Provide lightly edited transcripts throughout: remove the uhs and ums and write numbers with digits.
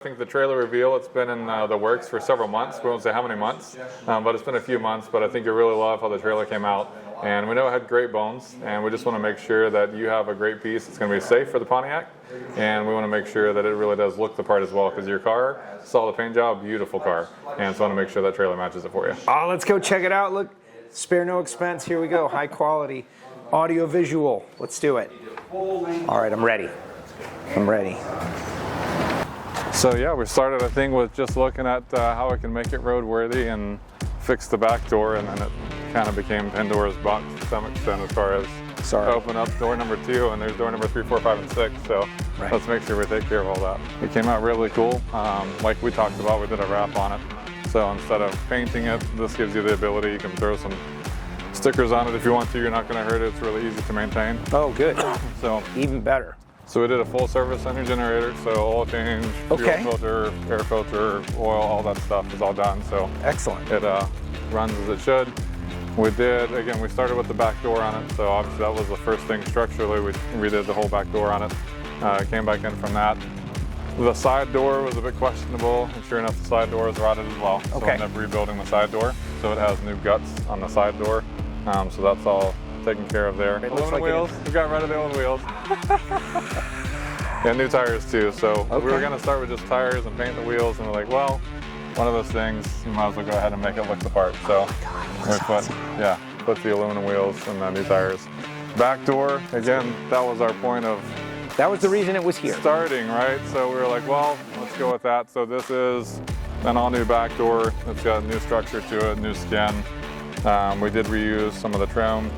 I think the trailer reveal, it's been in the works for several months. We won't say how many months, but it's been a few months. But I think you really love how the trailer came out. And we know it had great bones, and we just want to make sure that you have a great piece. It's going to be safe for the Pontiac, and we want to make sure that it really does look the part as well, because your car, saw the paint job, beautiful car. And so I want to make sure that trailer matches it for you. Oh, let's go check it out. Look, spare no expense. Here we go. High quality audio visual. Let's do it. All right, I'm ready. I'm ready. So yeah, we started, I think, with just looking at how I can make it roadworthy and fix the back door, and then it kind of became Pandora's box to some extent as far as open up door number 2, and there's door number 3, 4, 5, and 6. So let's make sure we take care of all that. It came out really cool. Like we talked about, we did a wrap on it. So instead of painting it, this gives you the ability, you can throw some stickers on it if you want to. You're not going to hurt it. It's really easy to maintain. Oh, good. So even better. So we did a full service on your generator, so oil change, fuel filter, air filter, oil, all that stuff is all done. So excellent. It runs as it should. We did, again, we started with the back door on it, so obviously that was the first thing structurally. We redid the whole back door on it. Came back in from that. The side door was a bit questionable, and sure enough, the side door is rotted as well. So we ended up rebuilding the side door, so it has new guts on the side door. So that's all taken care of there. Aluminum wheels, we got rid of the old wheels. And new tires too. So we were gonna start with just tires and paint the wheels, and we're like, well, one of those things, you might as well go ahead and make it look the part. So we put the aluminum wheels and the new tires. Back door, again, that was our point of, that was the reason it was here. Starting, right? So we were like, well, let's go with that. So this is an all new back door. It's got a new structure to it, new skin. We did reuse some of the trim,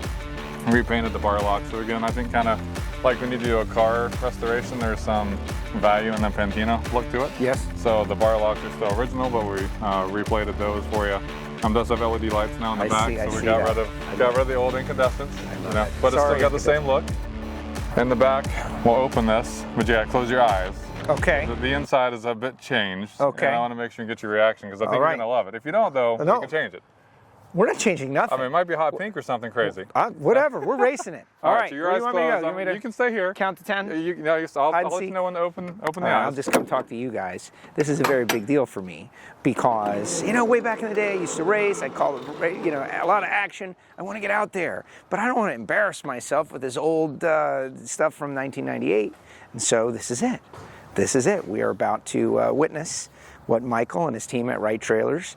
repainted the bar lock. So again, I think kind of like when you do a car restoration, there's some value in the patina look to it. Yes. So the bar locks are still original, but we replated those for you. Does have LED lights now in the back, so we got rid of the old incandescents, but it's still got the same look. In the back, we'll open this, but yeah, close your eyes. Okay. The inside is a bit changed. Okay. And I want to make sure you get your reaction, because I think you're going to love it. If you don't, though, you can change it. We're not changing nothing. I mean, it might be hot pink or something crazy. Whatever, we're racing it. All right, so your eyes closed. You can stay here. Count to 10? I'll let you know when to open the eyes. I'll just come talk to you guys. This is a very big deal for me because, way back in the day, I used to race. I call it, a lot of action. I want to get out there. But I don't want to embarrass myself with this old stuff from 1998. And so this is it. This is it. We are about to witness what Michael and his team at Wright Trailers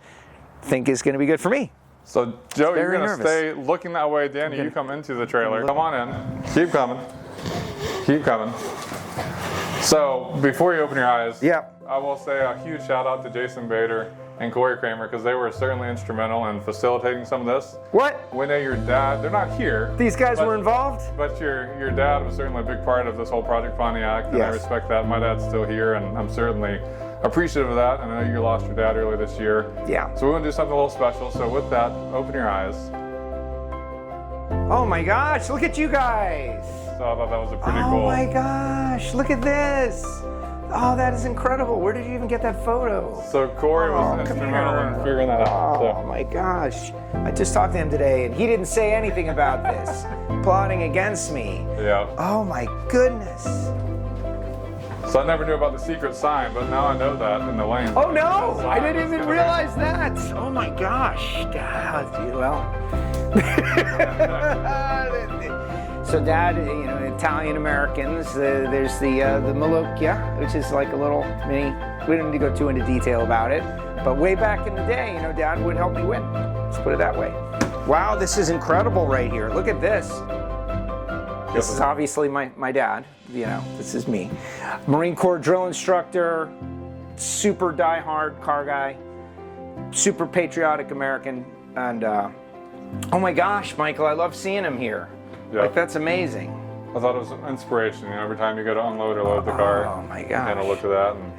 think is going to be good for me. So, Joe, you're going to stay looking that way. Danny, you come into the trailer. Come on in. Keep coming. Keep coming. So, before you open your eyes, I will say a huge shout out to Jason Bader and Corey Kramer, because they were certainly instrumental in facilitating some of this. What? We know your dad, they're not here. These guys were involved? But your dad was certainly a big part of this whole Project Pontiac, and I respect that. My dad's still here, and I'm certainly appreciative of that. And I know you lost your dad earlier this year. Yeah. So we want to do something a little special. So with that, open your eyes. Oh my gosh, look at you guys. So I thought that was a pretty cool. Oh my gosh, look at this. Oh, that is incredible. Where did you even get that photo? So Corey was instrumental in figuring that out. Oh my gosh. I just talked to him today, and he didn't say anything about this. Plotting against me. Yeah. Oh my goodness. So I never knew about the secret sign, but now I know that in the lane. Oh no, I didn't even realize that. Oh my gosh. So Dad, Italian Americans, there's the Malocchia, which is like a little mini, we don't need to go too into detail about it, but way back in the day, Dad would help me win. Let's put it that way. Wow, this is incredible right here. Look at this. This is obviously my dad, this is me. Marine Corps drill instructor, super die-hard car guy, super patriotic American, and oh my gosh, Michael, I love seeing him here. Yeah. Like, that's amazing. I thought it was an inspiration, every time you go to unload or load the car. Oh my gosh. And look at that and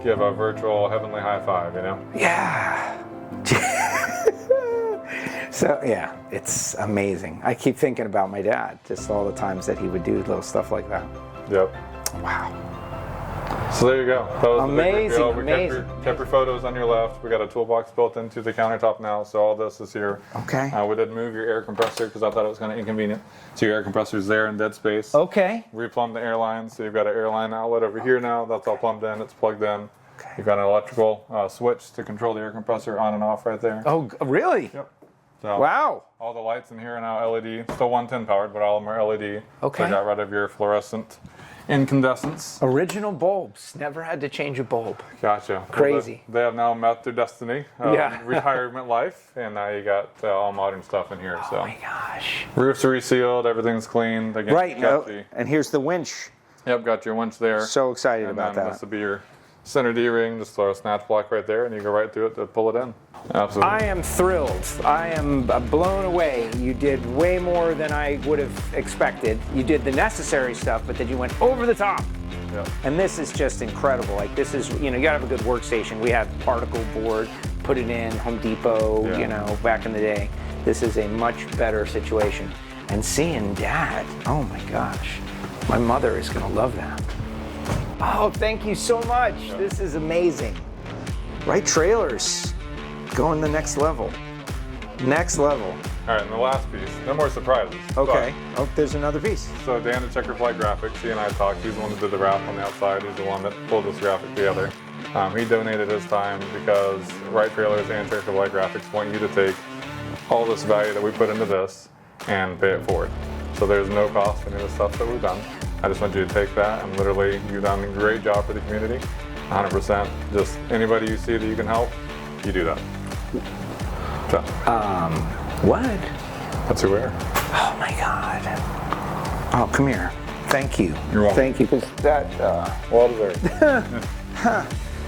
give a virtual heavenly high five, Yeah. So yeah, it's amazing. I keep thinking about my dad, just all the times that he would do little stuff like that. Yep. Wow. So there you go. That was the big Amazing, reveal. We amazing. kept your photos on your left. We got a toolbox built into the countertop now, so all this is here. Okay. We did move your air compressor because I thought it was kind of inconvenient. So your air compressor's there in dead space. Okay. Replumbed the airline, so you've got an airline outlet over here now. That's all plumbed in. It's plugged in. Okay. You've got an electrical switch to control the air compressor on and off right there. Oh, really? Yep. So Wow. all the lights in here are now LED. Still 110 powered, but all of them are LED. Okay. So I got rid of your fluorescent incandescents. Original bulbs. Never had to change a bulb. Gotcha. Crazy. Well, they have now met their destiny. Yeah. Retirement life, and now you got all modern stuff in here. Oh So my gosh. roofs are resealed, everything's clean. Again, Right. got And here's the winch. Yep, got your winch there. So excited and about then that. This will be your center D-ring. Just throw a snatch block right there, and you go right through it to pull it in. Absolutely. I am thrilled. I am blown away. You did way more than I would have expected. You did the necessary stuff, but then you went over the top. Yep. And this is just incredible. Like this is, you gotta have a good workstation. We had particle board, put it in Home Depot, Yeah. back in the day. This is a much better situation. And seeing Dad, oh my gosh, my mother is gonna love that. Oh, thank you so much. Yeah. This is amazing. Right trailers, going the next level. Next level. All right, and the last piece. No more surprises. Okay. Oh, there's another piece. So Dan at Checker Flight Graphics, he and I talked. He's the one that did the wrap on the outside. He's the one that pulled this graphic together. He donated his time because Right Trailers and Checker Flight Graphics want you to take all this value that we put into this and pay it forward. So there's no cost for any of the stuff that we've done. I just want you to take that and literally, you've done a great job for the community. 100%. Just anybody you see that you can help, you do that. So, What? that's who we are. Oh my God. Oh, come here. Thank you. You're welcome. Thank you. 'Cause that, Well deserved.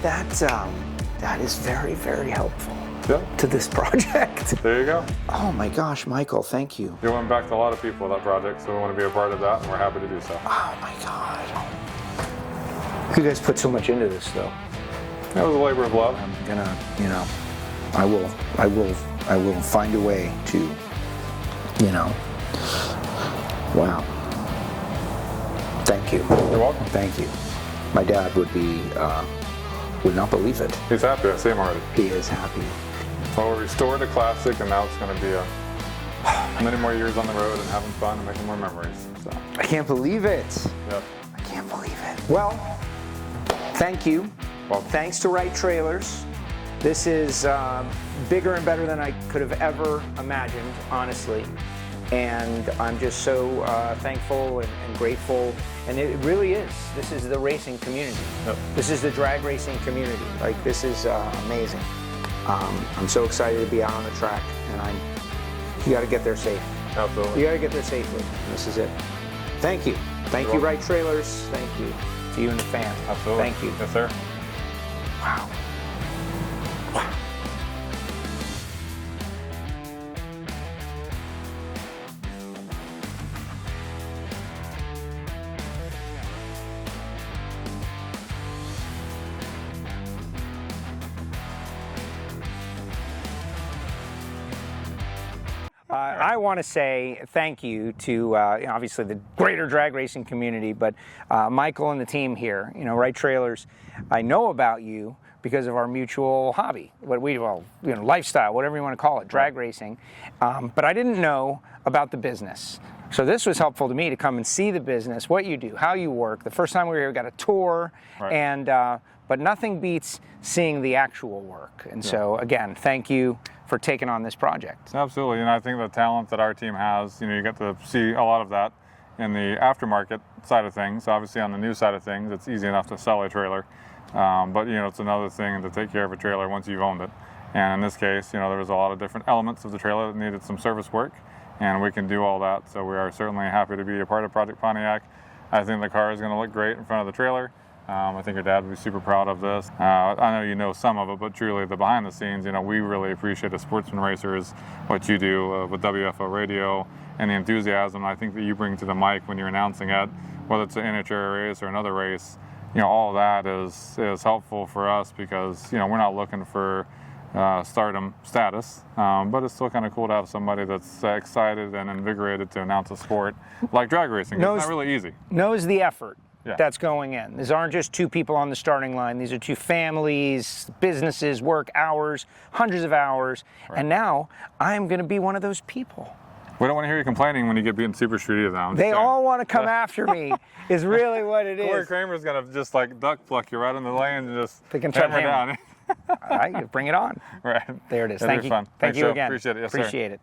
that is very, very helpful Yep. to this project. There you go. Oh my gosh, Michael, thank you. You went back to a lot of people with that project, so we want to be a part of that, and we're happy to do so. Oh my God. You guys put so much into this though. That was a labor of love. I'm gonna, I will find a way to, wow. Thank you. You're welcome. Thank you. My dad would not believe it. He's happy. I see him already. He is happy. Well, we restored a classic, and now it's going to be many more years on the road and having fun and making more memories. So, I can't believe it. yep. I can't believe it. Well, thank you. Welcome. Thanks to Right Trailers. This is bigger and better than I could have ever imagined, honestly. And I'm just so thankful and grateful. And it really is. This is the racing community. Yep. This is the drag racing community. Like, this is amazing. I'm so excited to be out on the track. And you got to get there safe. Absolutely. You got to get there safely. This is it. Thank you. Thank you, welcome. Right Trailers. Thank you to you and the fam. Absolutely. Thank you. Yes, sir. Wow. I want to say thank you to obviously the greater drag racing community, but Michael and the team here, Right Trailers. I know about you because of our mutual hobby, lifestyle, whatever you want to call it, drag racing. But I didn't know about the business. So this was helpful to me to come and see the business, what you do, how you work. The first time we were here, we got a tour, Right. and but nothing beats seeing the actual work. And so again, thank you for taking on this project. Absolutely. And I think the talent that our team has, you get to see a lot of that in the aftermarket side of things. Obviously, on the new side of things, it's easy enough to sell a trailer. But, it's another thing to take care of a trailer once you've owned it. And in this case, there was a lot of different elements of the trailer that needed some service work, and we can do all that. So we are certainly happy to be a part of Project Pontiac. I think the car is going to look great in front of the trailer. I think your dad would be super proud of this. I know you know some of it, but truly the behind the scenes, we really appreciate as sportsman racers what you do with WFO radio and the enthusiasm I think that you bring to the mic when you're announcing it, whether it's an NHRA race or another race. All of that is helpful for us because, we're not looking for stardom status, but it's still kind of cool to have somebody that's excited and invigorated to announce a sport like drag racing. It's not really easy. Knows the effort. that's going in. These aren't just two people on the starting line. These are two families, businesses, work hours, hundreds of hours. Right. And now I'm going to be one of those people. We don't want to hear you complaining when you get beaten super street either. They all want to come after me, is really what it is. Corey Kramer's going to just like duck pluck you right in the lane and just they can hammer down. All right, bring it on. Right. There it is. Thank you. Thank you again. Appreciate it. Yes, Appreciate it.